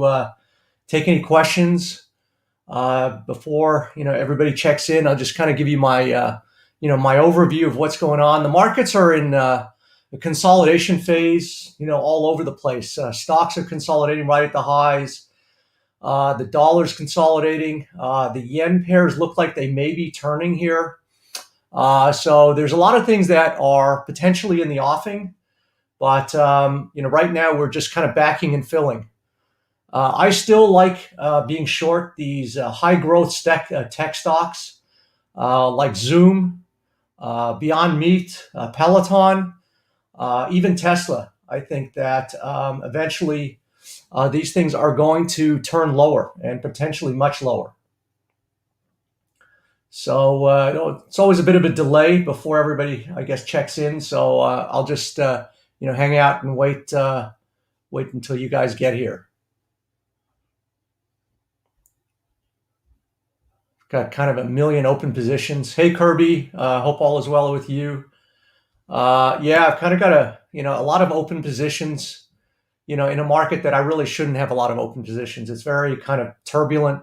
to take any questions before everybody checks in. I'll just kind of give you my my overview of what's going on. The markets are in a consolidation phase, all over the place. Stocks are consolidating right at the highs. The dollar's consolidating. The yen pairs look like they may be turning here. So there's a lot of things that are potentially in the offing, but right now we're just kind of backing and filling. I still like being short these high growth tech stocks like Zoom, Beyond Meat, Peloton, even Tesla. I think that eventually these things are going to turn lower and potentially much lower. So it's always a bit of a delay before everybody, I guess, checks in. So I'll just hang out and wait until you guys get here. Got kind of a million open positions. Hey Kirby, hope all is well with you. Yeah, I've kind of got a lot of open positions, in a market that I really shouldn't have a lot of open positions. It's very kind of turbulent.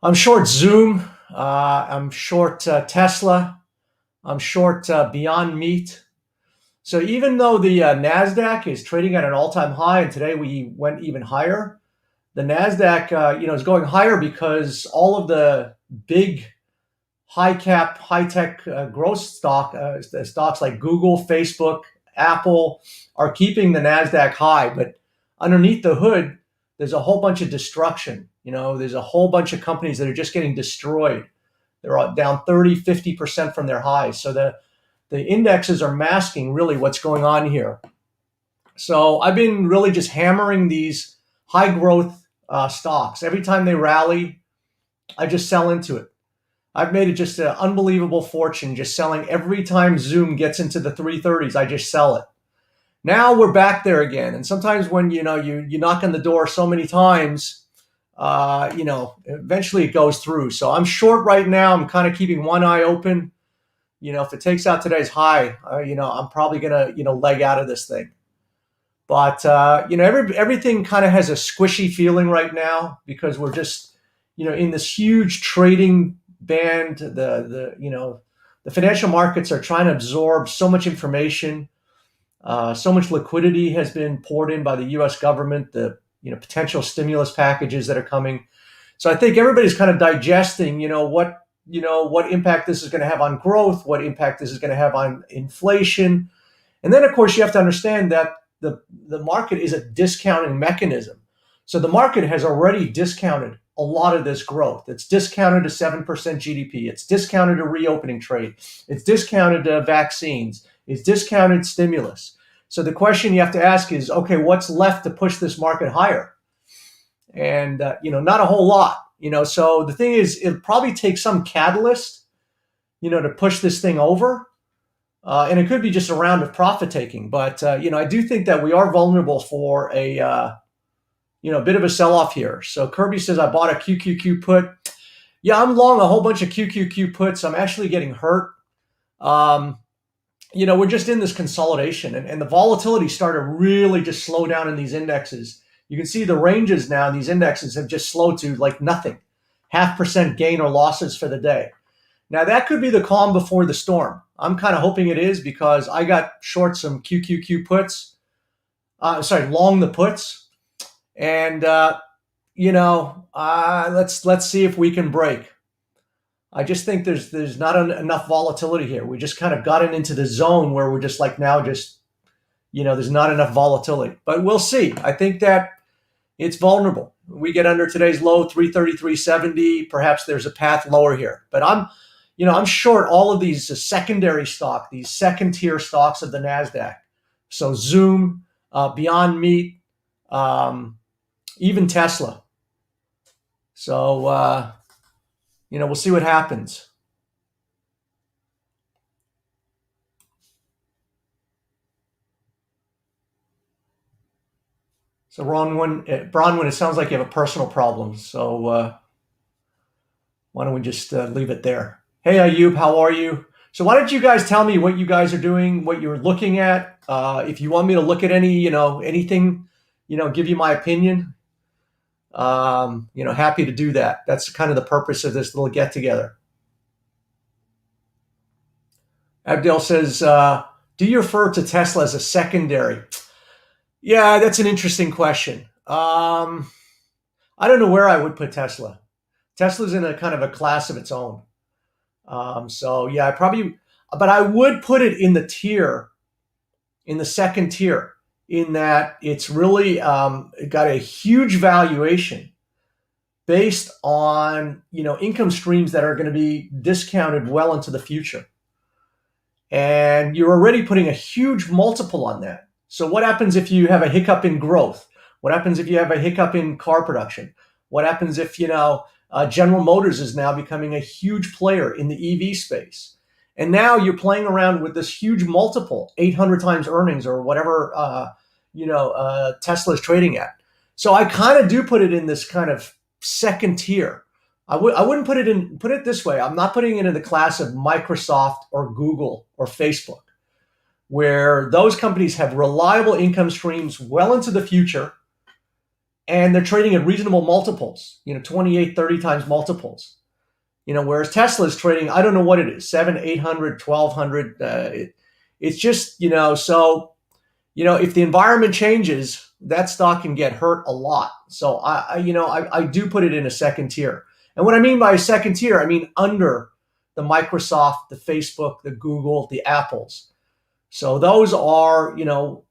I'm short Zoom. I'm short Tesla. I'm short Beyond Meat. So even though the NASDAQ is trading at an all-time high, and today we went even higher, the NASDAQ, is going higher because all of the big high-cap, high-tech growth stocks like Google, Facebook, Apple are keeping the NASDAQ high. But underneath the hood, there's a whole bunch of destruction. There's a whole bunch of companies that are just getting destroyed. They're down 30, 50% from their highs. So the indexes are masking really what's going on here. So I've been really just hammering these high growth stocks. Every time they rally, I just sell into it. I've made it just an unbelievable fortune just selling. Every time Zoom gets into the 330s, I just sell it. Now we're back there again. And sometimes when you knock on the door so many times, eventually it goes through. So I'm short right now. I'm kind of keeping one eye open. If it takes out today's high, I'm probably gonna leg out of this thing. But everything kind of has a squishy feeling right now because we're just in this huge trading band. The financial markets are trying to absorb so much information. So much liquidity has been poured in by the U.S. government. The potential stimulus packages that are coming. So I think everybody's kind of digesting what impact this is going to have on growth, what impact this is going to have on inflation, and then of course you have to understand that the market is a discounting mechanism. So the market has already discounted a lot of this growth. It's discounted to 7% GDP. It's discounted to reopening trade. It's discounted to vaccines. It's discounted stimulus. So the question you have to ask is, okay, what's left to push this market higher? And, not a whole lot. So the thing is, it'll probably take some catalyst, to push this thing over. And it could be just a round of profit taking. But, I do think that we are vulnerable for a bit of a sell-off here. So Kirby says, I bought a QQQ put. Yeah, I'm long a whole bunch of QQQ puts. I'm actually getting hurt. We're just in this consolidation. And the volatility started really just slow down in these indexes. You can see the ranges now in these indexes have just slowed to like nothing. 0.5% gain or losses for the day. Now, that could be the calm before the storm. I'm kind of hoping it is because I got short some QQQ puts. Long the puts. And, let's see if we can break. I just think there's not enough volatility here. We just kind of gotten into the zone where we're just like now just, there's not enough volatility. But we'll see. I think that it's vulnerable. We get under today's low, 333.70. Perhaps there's a path lower here. But I'm short all of these secondary stock, these second tier stocks of the NASDAQ. So Zoom, Beyond Meat, even Tesla. So, we'll see what happens. So Bronwyn, it sounds like you have a personal problem. So why don't we just leave it there? Hey, Ayub, how are you? So why don't you guys tell me what you guys are doing, what you're looking at? If you want me to look at anything, give you my opinion. Happy to do that. That's kind of the purpose of this little get together. Abdel says, do you refer to Tesla as a secondary? Yeah, that's an interesting question. I don't know where I would put Tesla. Tesla's in a kind of a class of its own. So yeah, but I would put it in the second tier, in that it's really got a huge valuation based on income streams that are going to be discounted well into the future, and you're already putting a huge multiple on that. So what happens if you have a hiccup in growth? What happens if you have a hiccup in car production? What happens if General Motors is now becoming a huge player in the EV space, and now you're playing around with this huge multiple, 800 times earnings or whatever Tesla is trading at. So I kind of do put it in this kind of second tier. I wouldn't put it this way. I'm not putting it in the class of Microsoft or Google or Facebook, where those companies have reliable income streams well into the future, and they're trading at reasonable multiples, 28, 30 times multiples. Whereas Tesla is trading, I don't know what it is, 700, 800, 1200. It's just, so, if the environment changes, that stock can get hurt a lot. So I do put it in a second tier. And what I mean by a second tier, I mean under the Microsoft, the Facebook, the Google, the Apples. So those are, the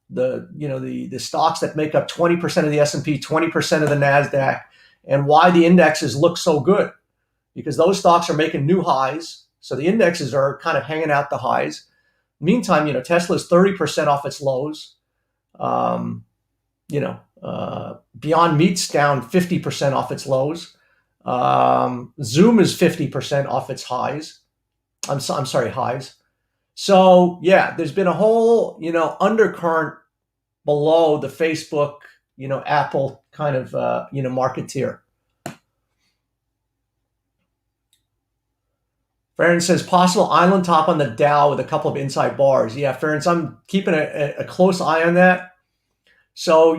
stocks that make up 20% of the S&P, 20% of the NASDAQ, and why the indexes look so good, because those stocks are making new highs. So the indexes are kind of hanging out the highs. Meantime, Tesla's 30% off its lows. Beyond Meat's down 50% off its lows. Zoom is 50% off its highs. I'm sorry, highs. So yeah, there's been a whole, undercurrent below the Facebook, Apple kind of, market tier. Farron says possible island top on the Dow with a couple of inside bars. Yeah, Farron, I'm keeping a close eye on that. So,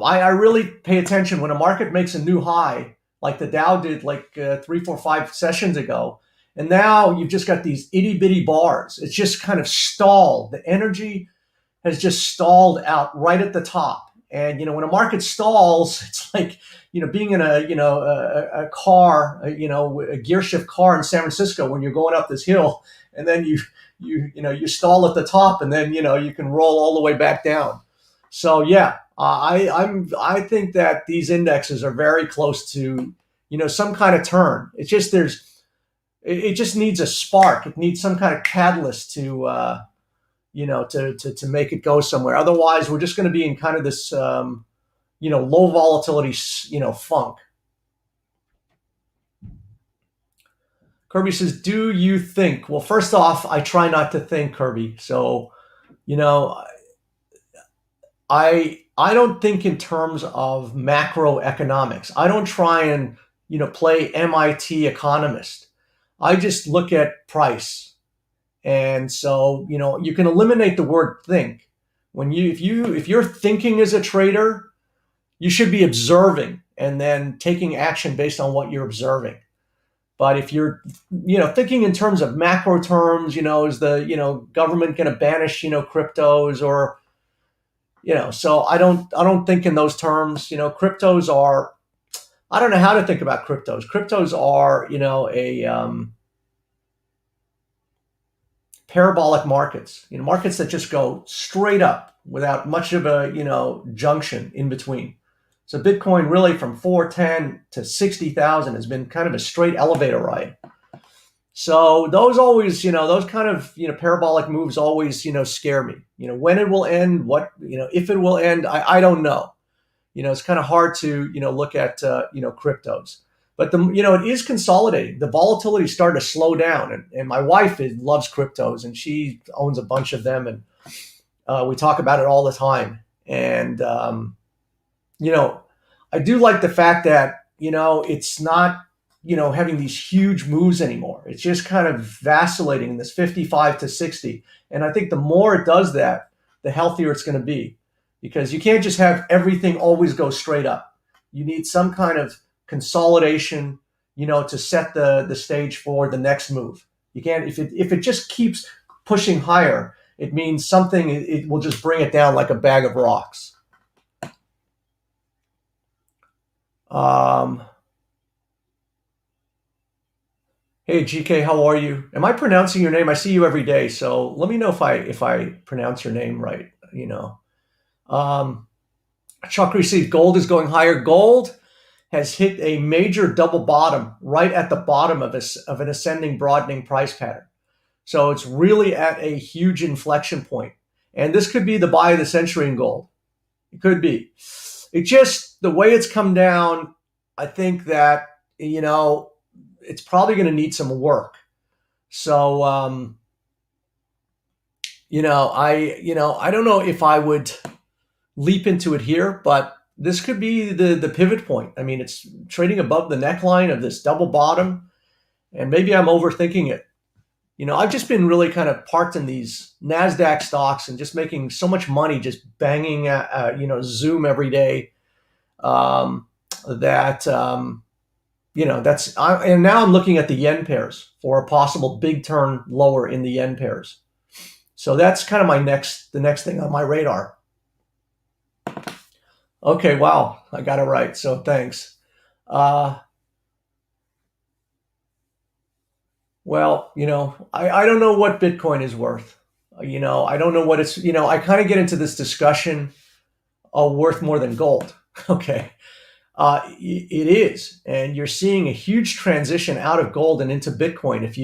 I really pay attention when a market makes a new high, like the Dow did like 3, 4, 5 sessions ago. And now you've just got these itty bitty bars. It's just kind of stalled. The energy has just stalled out right at the top. And, when a market stalls, it's like, being in a car, a gear shift car in San Francisco when you're going up this hill, and then you stall at the top, and then, you can roll all the way back down. So yeah, I think that these indexes are very close to, some kind of turn. It's just it just needs a spark. It needs some kind of catalyst to to make it go somewhere. Otherwise, we're just going to be in kind of this low volatility funk. Kirby says, "Do you think?" Well, first off, I try not to think, Kirby. So, I don't think in terms of macroeconomics. I don't try and play MIT economist. I just look at price, and so you can eliminate the word think. If you're thinking as a trader, you should be observing and then taking action based on what you're observing. But if you're thinking in terms of macro terms, is the government going to banish cryptos, or so I don't think in those terms. Cryptos are, I don't know how to think about cryptos. Cryptos are, a parabolic markets, markets that just go straight up without much of a, junction in between. So Bitcoin really from 410 to 60,000 has been kind of a straight elevator ride. So those always, those kind of, parabolic moves always, scare me. When it will end, if it will end, I don't know. It's kind of hard to, look at, cryptos. But it is consolidating. The volatility started to slow down, and my wife loves cryptos, and she owns a bunch of them, and we talk about it all the time. And I do like the fact that it's not having these huge moves anymore. It's just kind of vacillating in this 55 to 60, and I think the more it does that, the healthier it's going to be, because you can't just have everything always go straight up. You need some kind of consolidation, to set the stage for the next move. You can't if it just keeps pushing higher, it means something. It will just bring it down like a bag of rocks. Hey GK, how are you? Am I pronouncing your name? I see you every day, so let me know if I pronounce your name right. Um, Chuck received gold is going higher. Gold has hit a major double bottom right at the bottom of an ascending broadening price pattern. So it's really at a huge inflection point. And this could be the buy of the century in gold. It could be. It just, the way it's come down, I think that, it's probably going to need some work. So, I don't know if I would leap into it here, but this could be the pivot point. I mean, it's trading above the neckline of this double bottom, and maybe I'm overthinking it. I've just been really kind of parked in these NASDAQ stocks and just making so much money just banging Zoom every day, that, and now I'm looking at the yen pairs for a possible big turn lower in the yen pairs. So that's kind of the next thing on my radar. Okay, wow, I got it right. So thanks. Well, I don't know what Bitcoin is worth. I don't know what it's, I kind of get into this discussion worth more than gold. Okay. It is. And you're seeing a huge transition out of gold and into Bitcoin. If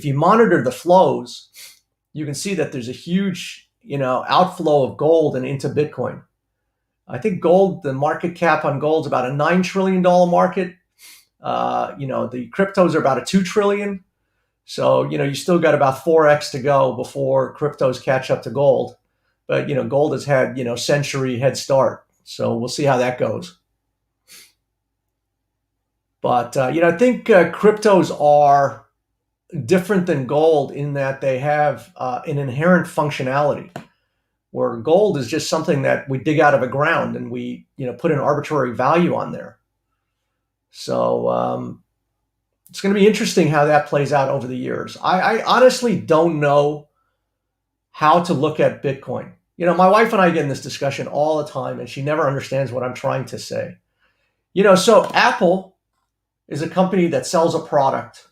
you monitor the flows, you can see that there's a huge, outflow of gold and into Bitcoin. I think gold, the market cap on gold is about a $9 trillion market. The cryptos are about a 2 trillion. So, you still got about 4x to go before cryptos catch up to gold. But, gold has had, century head start. So we'll see how that goes. But, I think cryptos are different than gold in that they have an inherent functionality, where gold is just something that we dig out of the ground and we, put an arbitrary value on there. So it's going to be interesting how that plays out over the years. I honestly don't know how to look at Bitcoin. My wife and I get in this discussion all the time, and she never understands what I'm trying to say. So Apple is a company that sells a product,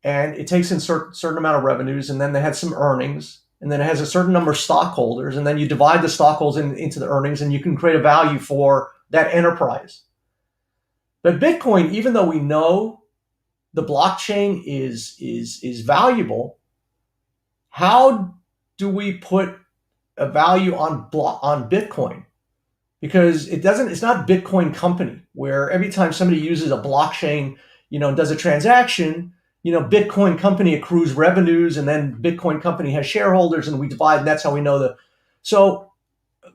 and it takes in certain amount of revenues, and then they had some earnings, and then it has a certain number of stockholders, and then you divide the stockholders into the earnings, and you can create a value for that enterprise. But Bitcoin, even though we know the blockchain is valuable, how do we put a value on Bitcoin? Because it's not Bitcoin company, where every time somebody uses a blockchain, does a transaction, Bitcoin company accrues revenues, and then Bitcoin company has shareholders, and we divide, and that's how we know so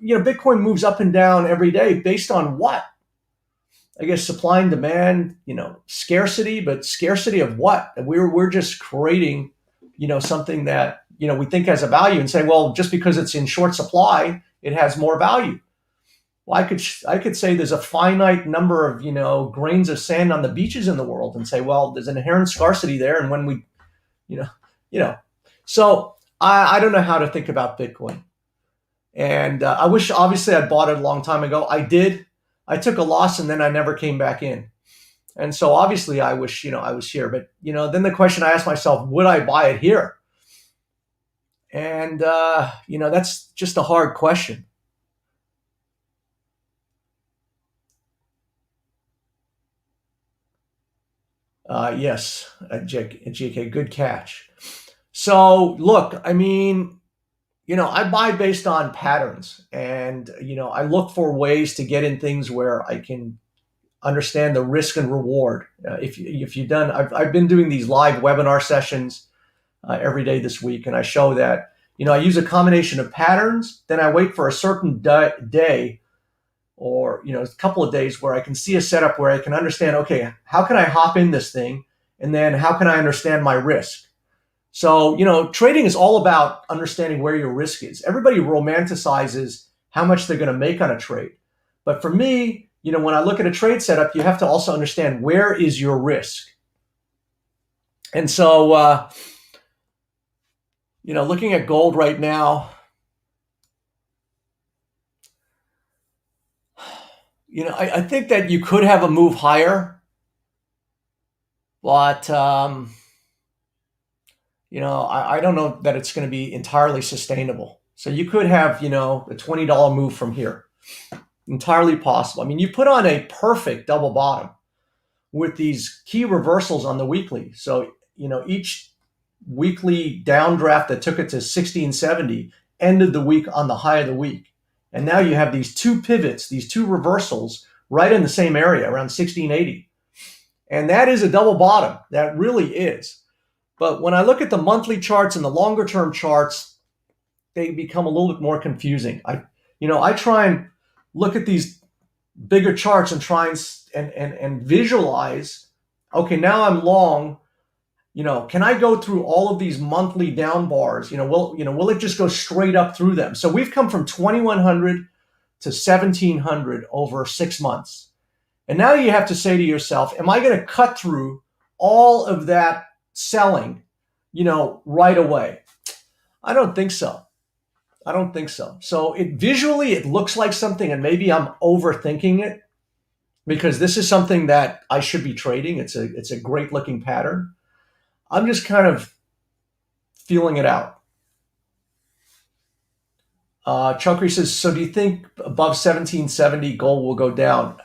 Bitcoin moves up and down every day based on what? I guess supply and demand, scarcity, but scarcity of what? We're just creating, something that, we think has a value and say, well, just because it's in short supply, it has more value. Well, I could say there's a finite number of, grains of sand on the beaches in the world and say, well, there's an inherent scarcity there. And when we, so I don't know how to think about Bitcoin. And I wish, obviously, I'd bought it a long time ago. I did. I took a loss and then I never came back in. And so obviously I wish, I was here. But, then the question I asked myself, would I buy it here? And, that's just a hard question. Yes, GK, good catch. So look, I mean, I buy based on patterns, and, I look for ways to get in things where I can understand the risk and reward. If you've done, I've been doing these live webinar sessions every day this week, and I show that, I use a combination of patterns, then I wait for a certain day or, a couple of days where I can see a setup where I can understand, okay, how can I hop in this thing? And then how can I understand my risk? So, trading is all about understanding where your risk is. Everybody romanticizes how much they're going to make on a trade. But for me, when I look at a trade setup, you have to also understand where is your risk. And so, looking at gold right now, I think that you could have a move higher, but I don't know that it's going to be entirely sustainable. So you could have, a $20 move from here. Entirely possible. I mean, you put on a perfect double bottom with these key reversals on the weekly. So, each weekly downdraft that took it to 1670 ended the week on the high of the week. And now you have these two pivots, these two reversals right in the same area around 1680. And that is a double bottom. That really is. But when I look at the monthly charts and the longer term charts, they become a little bit more confusing. I try and look at these bigger charts and try and visualize, okay, now I'm long, can I go through all of these monthly down bars? Will it just go straight up through them? So we've come from 2100 to 1700 over 6 months. And now you have to say to yourself, am I going to cut through all of that selling, right away? I don't think so. So visually it looks like something, and maybe I'm overthinking it because this is something that I should be trading. It's a great looking pattern. I'm just kind of feeling it out. Chukri says, so do you think above 1770 gold will go down?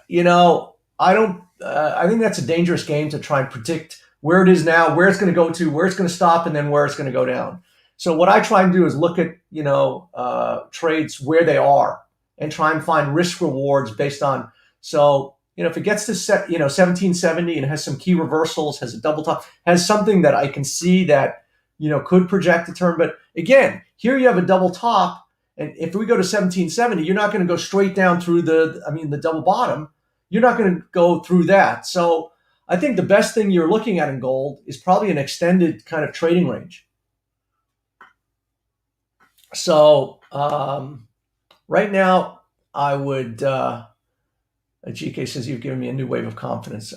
I don't. I think that's a dangerous game to try and predict where it is now, where it's going to go to, where it's going to stop, and then where it's going to go down. So what I try and do is look at trades where they are and try and find risk rewards based on. So if it gets to 1770 and has some key reversals, has a double top, has something that I can see that could project a turn. But again, here you have a double top, and if we go to 1770, you're not going to go straight down through the double bottom. You're not going to go through that. So I think the best thing you're looking at in gold is probably an extended kind of trading range. So right now, I would. GK says you've given me a new wave of confidence.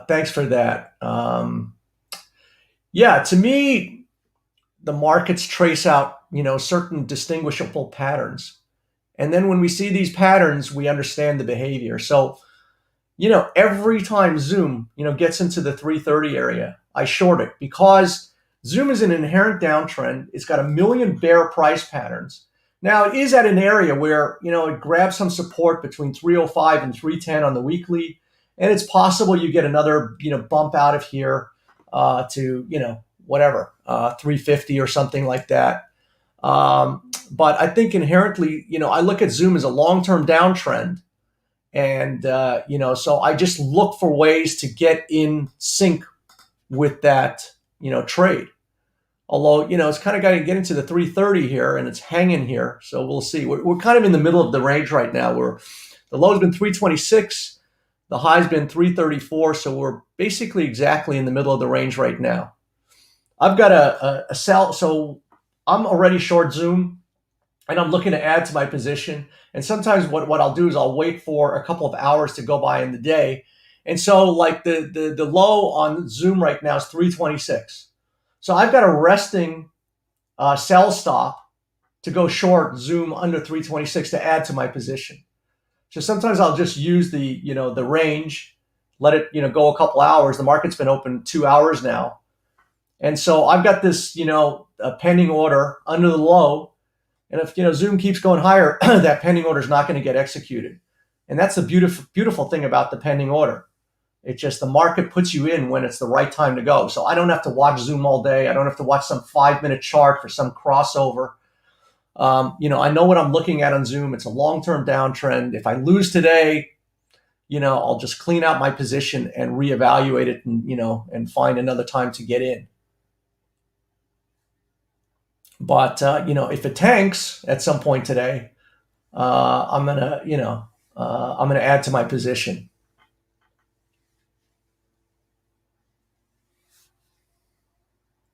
Thanks for that. To me, the markets trace out certain distinguishable patterns, and then when we see these patterns, we understand the behavior. So every time Zoom gets into the 330 area, I short it because Zoom is an inherent downtrend. It's got a million bear price patterns. Now, it is at an area where, it grabs some support between 305 and 310 on the weekly. And it's possible you get another, bump out of here to, 350 or something like that. But I think inherently, I look at Zoom as a long-term downtrend. And, so I just look for ways to get in sync with that, trade. Although, it's kind of got to get into the 330 here and it's hanging here. So we'll see. We're kind of in the middle of the range right now where the low's been 326, the high's been 334. So we're basically exactly in the middle of the range right now. I've got a sell. So I'm already short Zoom and I'm looking to add to my position. And sometimes what I'll do is I'll wait for a couple of hours to go by in the day. And so like the low on Zoom right now is 326. So I've got a resting sell stop to go short Zoom under 326 to add to my position. So sometimes I'll just use the range, let it go a couple hours. The market's been open 2 hours now, and so I've got this a pending order under the low, and if Zoom keeps going higher, that pending order is not going to get executed, and that's the beautiful thing about the pending order. It's just the market puts you in when it's the right time to go. So I don't have to watch Zoom all day. I don't have to watch some 5-minute chart for some crossover. I know what I'm looking at on Zoom. It's a long-term downtrend. If I lose today, I'll just clean out my position and reevaluate it and find another time to get in. But, if it tanks at some point today, I'm going to add to my position.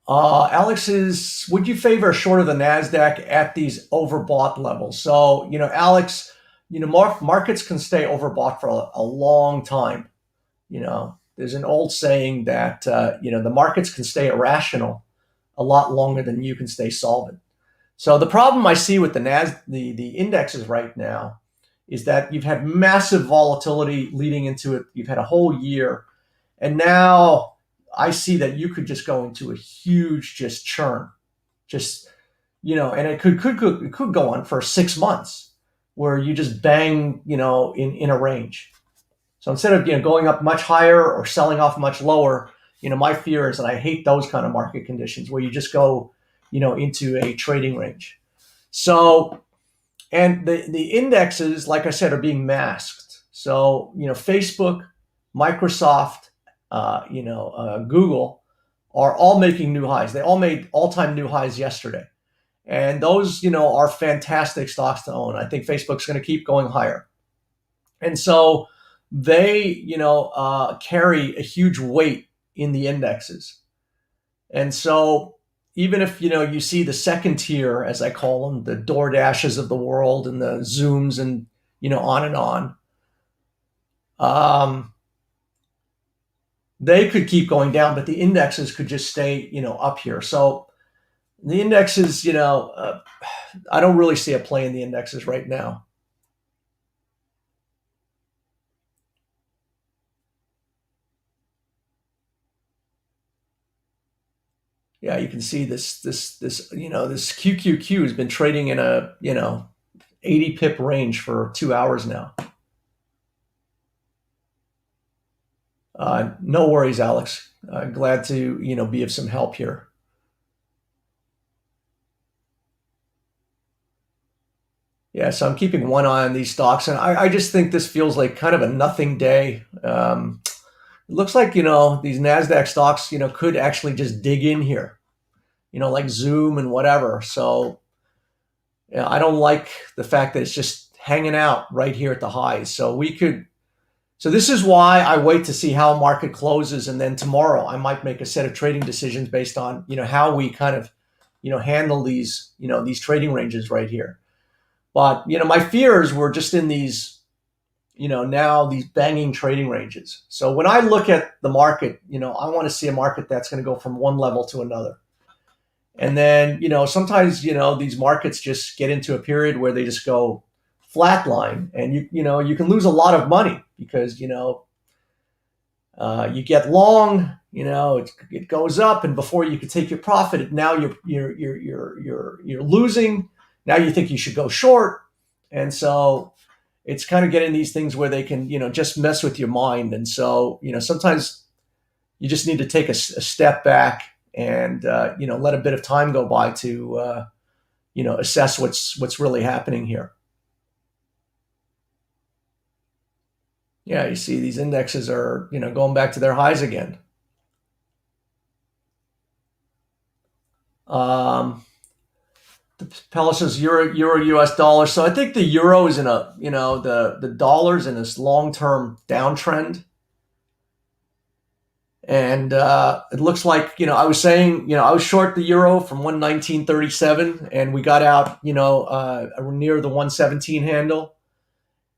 Alex is, would you favor a short of the NASDAQ at these overbought levels? So, Alex, markets can stay overbought for a long time. There's an old saying that the markets can stay irrational a lot longer than you can stay solvent. So the problem I see with the indexes right now is that you've had massive volatility leading into it. You've had a whole year, and now I see that you could just go into a huge just churn, just and it could go on for 6 months, where you just bang in a range. So instead of going up much higher or selling off much lower, my fear is, and I hate those kind of market conditions where you just go into a trading range. So, and the indexes, like I said, are being masked. So Facebook, Microsoft, Google are all making new highs. They all made all-time new highs yesterday. And those, are fantastic stocks to own. I think Facebook's going to keep going higher. And so they, carry a huge weight in the indexes. And so even if, you see the second tier, as I call them, the DoorDashes of the world and the Zooms and, on and on, they could keep going down, but the indexes could just stay, up here. So the indexes, I don't really see a play in the indexes right now. Yeah, you can see this QQQ has been trading in a 80 pip range for 2 hours now. No worries, Alex. Glad to be of some help here. Yeah, so I'm keeping one eye on these stocks, and I just think this feels like kind of a nothing day. It looks like these Nasdaq stocks could actually just dig in here, like Zoom and whatever. So I don't like the fact that it's just hanging out right here at the highs. So this is why I wait to see how market closes, and then tomorrow I might make a set of trading decisions based on how we kind of handle these trading ranges right here. But my fears were just in these now these banging trading ranges. So when I look at the market, I want to see a market that's going to go from one level to another. And then, sometimes, these markets just get into a period where they just go flatline, and you can lose a lot of money because, you get long, it goes up, and before you can take your profit, now you're losing. Now you think you should go short. And so it's kind of getting these things where they can, just mess with your mind. And so, sometimes you just need to take a step back and let a bit of time go by to assess what's really happening here. Yeah, you see these indexes are going back to their highs again. The Pella says euro US dollar. So I think the euro is in a the dollar's in this long-term downtrend. And it looks like, I was saying, I was short the euro from 119.37, and we got out, near the 117 handle.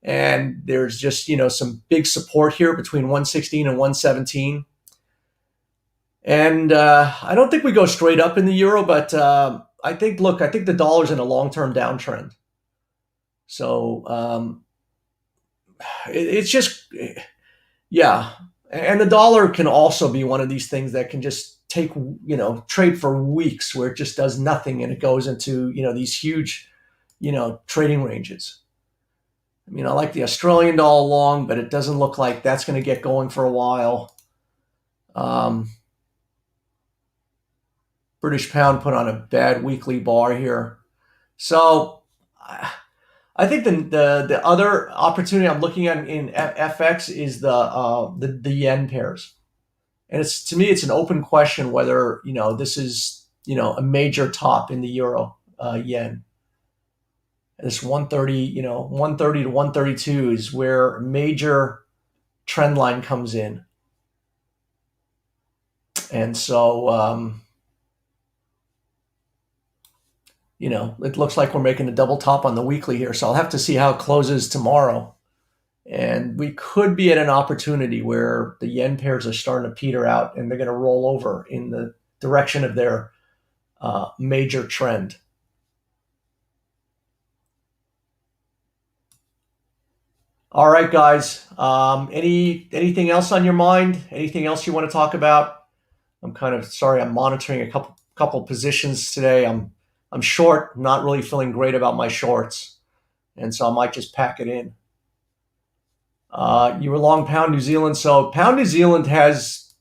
And there's just, some big support here between 116 and 117. And I don't think we go straight up in the euro, but I think the dollar's in a long-term downtrend. So it's just, yeah. And the dollar can also be one of these things that can just trade for weeks, where it just does nothing and it goes into, these huge, trading ranges. I mean, I like the Australian dollar long, but it doesn't look like that's going to get going for a while. British pound put on a bad weekly bar here. So I think the other opportunity I'm looking at in FX is the yen pairs. And to me, it's an open question whether, this is, a major top in the euro yen. This 130, 130 to 132 is where a major trend line comes in. And so, it looks like we're making a double top on the weekly here. So I'll have to see how it closes tomorrow. And we could be at an opportunity where the yen pairs are starting to peter out and they're going to roll over in the direction of their major trend. All right, guys. Anything else on your mind? Anything else you want to talk about? I'm kind of sorry. I'm monitoring a couple positions today. I'm short. Not really feeling great about my shorts, and so I might just pack it in. You were long pound New Zealand, so pound New Zealand has,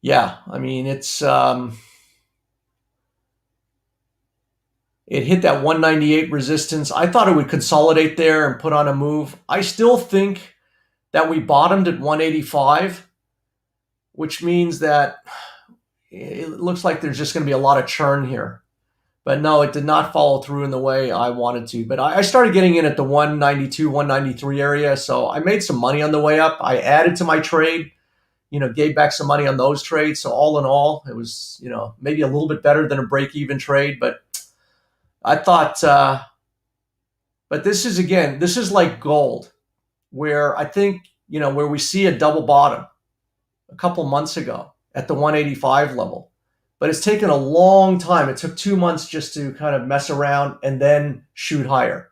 yeah. I mean, it hit that 198 resistance. I thought it would consolidate there and put on a move. I still think that we bottomed at 185, which means that it looks like there's just going to be a lot of churn here. But no, it did not follow through in the way I wanted to. But I started getting in at the 192, 193 area. So I made some money on the way up. I added to my trade, gave back some money on those trades. So all in all, it was, maybe a little bit better than a break-even trade. But I thought, but this is like gold, where I think, where we see a double bottom a couple months ago at the 185 level. But it's taken a long time. It took 2 months just to kind of mess around and then shoot higher.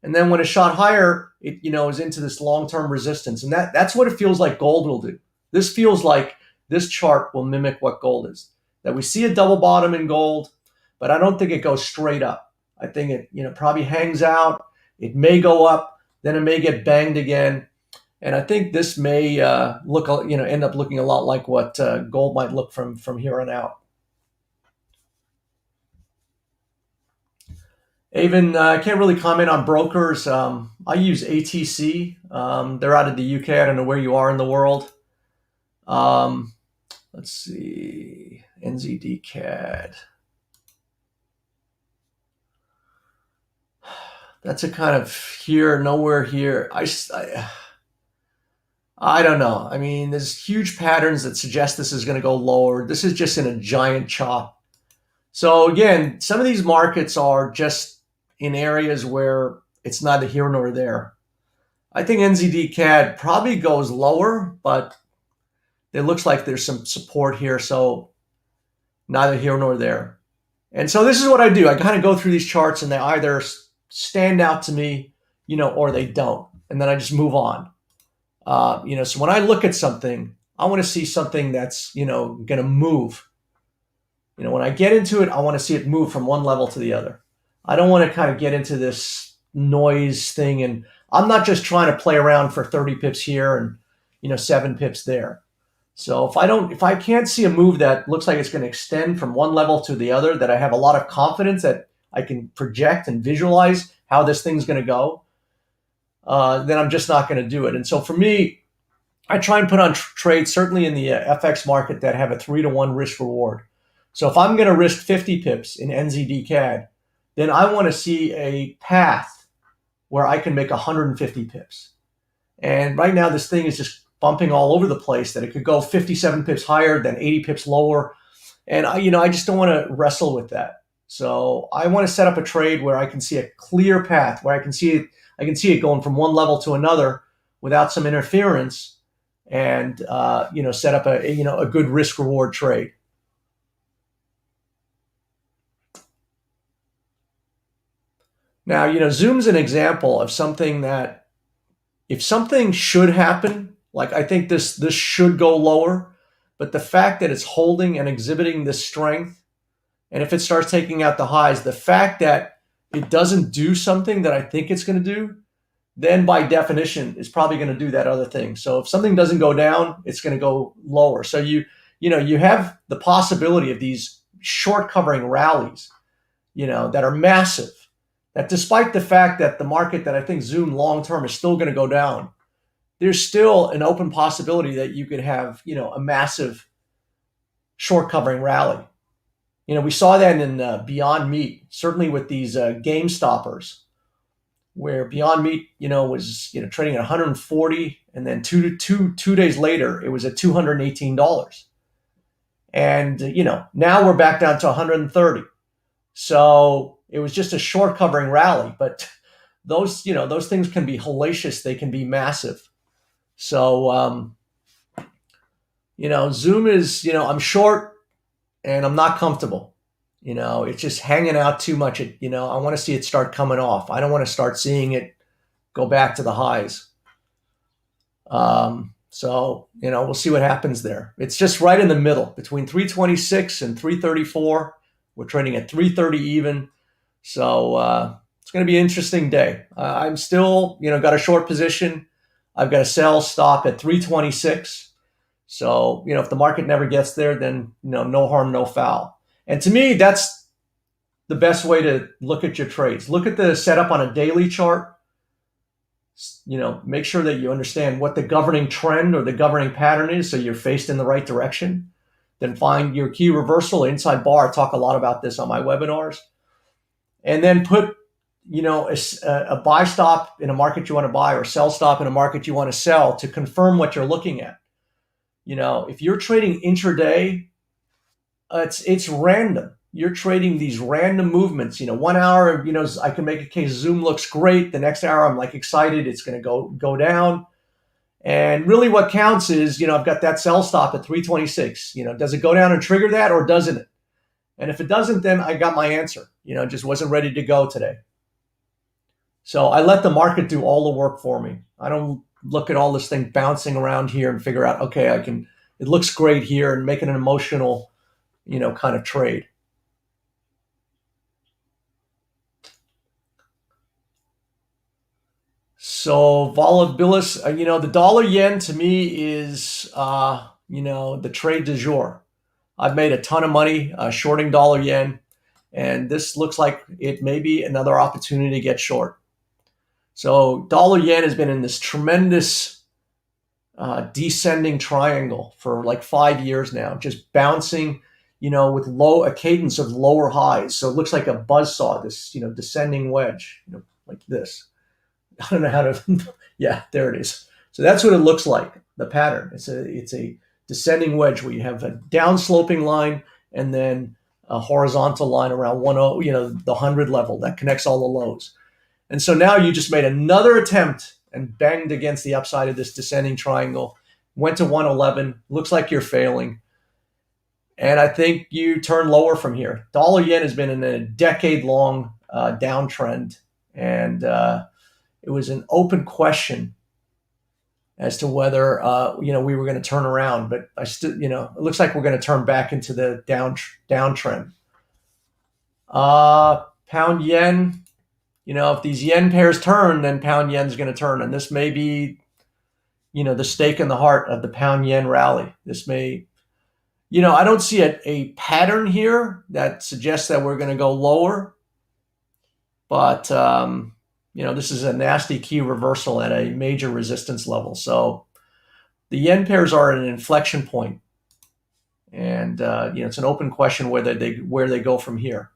And then when it shot higher, it, is into this long-term resistance. And that's what it feels like gold will do. This feels like this chart will mimic what gold is. That we see a double bottom in gold, but I don't think it goes straight up. I think it, probably hangs out. It may go up, then it may get banged again. And I think this may end up looking a lot like what gold might look from here on out. Even I can't really comment on brokers. I use ATC. They're out of the UK. I don't know where you are in the world. Let's see, NZD CAD. That's a kind of here, nowhere here. I don't know. I mean, there's huge patterns that suggest this is going to go lower. This is just in a giant chop. So again, some of these markets are just in areas where it's neither here nor there. I think NZD CAD probably goes lower, but it looks like there's some support here. So neither here nor there. And so this is what I do. I kind of go through these charts and they either stand out to me, or they don't. And then I just move on. So when I look at something, I want to see something that's, going to move. When I get into it, I want to see it move from one level to the other. I don't want to kind of get into this noise thing. And I'm not just trying to play around for 30 pips here and, 7 pips there. So if I can't see a move that looks like it's going to extend from one level to the other, that I have a lot of confidence that I can project and visualize how this thing's going to go, then I'm just not going to do it. And so for me, I try and put on trades, certainly in the FX market, that have a 3-to-1 risk reward. So if I'm going to risk 50 pips in NZD CAD, then I want to see a path where I can make 150 pips. And right now, this thing is just bumping all over the place, that it could go 57 pips higher, then 80 pips lower. And I just don't want to wrestle with that. So I want to set up a trade where I can see a clear path, where I can see it going from one level to another without some interference, and set up a good risk reward trade. Now, Zoom's an example of something that, if something should happen, like I think this should go lower, but the fact that it's holding and exhibiting this strength, and if it starts taking out the highs, the fact that it doesn't do something that I think it's going to do, then by definition, it's probably going to do that other thing. So if something doesn't go down, it's going to go lower. So you have the possibility of these short covering rallies, that are massive, that despite the fact that the market, that I think Zoom long-term is still going to go down, there's still an open possibility that you could have, a massive short covering rally. We saw that in Beyond Meat, certainly with these game stoppers, where Beyond Meat, was trading at 140, and then two days later it was at $218, and now we're back down to 130. So it was just a short covering rally, but those things can be hellacious. They can be massive. So, Zoom is, I'm short and I'm not comfortable. It's just hanging out too much. I want to see it start coming off. I don't want to start seeing it go back to the highs. So, we'll see what happens there. It's just right in the middle between 326 and 334. We're trading at 330 even. So, it's going to be an interesting day. I'm still, got a short position. I've got a sell stop at 326. So, if the market never gets there, then, no harm, no foul. And to me, that's the best way to look at your trades. Look at the setup on a daily chart. Make sure that you understand what the governing trend or the governing pattern is, so you're faced in the right direction. Then find your key reversal inside bar. I talk a lot about this on my webinars. And then put, a buy stop in a market you want to buy, or sell stop in a market you want to sell, to confirm what you're looking at. If you're trading intraday, it's random. You're trading these random movements. 1 hour, I can make a case Zoom looks great. The next hour, I'm like excited it's going to go down. And really what counts is, I've got that sell stop at 326. Does it go down and trigger that, or doesn't it? And if it doesn't, then I got my answer. Just wasn't ready to go today. So I let the market do all the work for me. I don't look at all this thing bouncing around here and figure out, okay, it looks great here, and make it an emotional, kind of trade. So volatilis, the dollar yen to me is, the trade du jour. I've made a ton of money shorting dollar yen, and this looks like it may be another opportunity to get short. So dollar yen has been in this tremendous descending triangle for like 5 years now, just bouncing, with a cadence of lower highs. So it looks like a buzzsaw, this, descending wedge, like this. I don't know how to, yeah, there it is. So that's what it looks like, the pattern. It's a descending wedge where you have a downsloping line and then a horizontal line around the 100 level that connects all the lows. And so now you just made another attempt and banged against the upside of this descending triangle, went to 111, looks like you're failing. And I think you turn lower from here. Dollar yen has been in a decade-long downtrend, and it was an open question as to whether we were going to turn around. But I still, it looks like we're going to turn back into the downtrend. Pound yen. If these yen pairs turn, then pound yen's going to turn, and this may be, the stake in the heart of the pound yen rally. This may, I don't see a pattern here that suggests that we're going to go lower, but this is a nasty key reversal at a major resistance level. So the yen pairs are at an inflection point, and it's an open question where they go from here.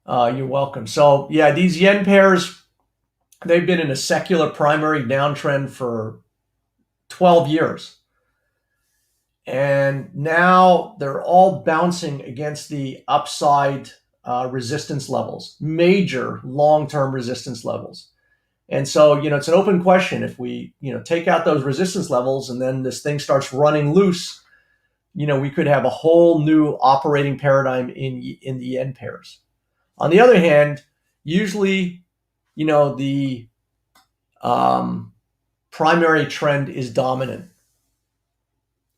You're welcome. So yeah, these yen pairs, they've been in a secular primary downtrend for 12 years. And now they're all bouncing against the upside resistance levels, major long-term resistance levels. And so, it's an open question. If we, take out those resistance levels and then this thing starts running loose, we could have a whole new operating paradigm in the yen pairs. On the other hand, usually, the primary trend is dominant.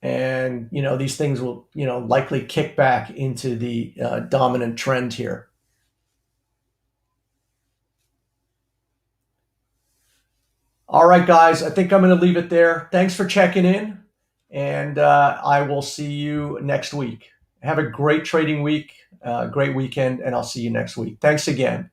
And, these things will, likely kick back into the dominant trend here. All right, guys, I think I'm going to leave it there. Thanks for checking in, and I will see you next week. Have a great trading week, great weekend, and I'll see you next week. Thanks again.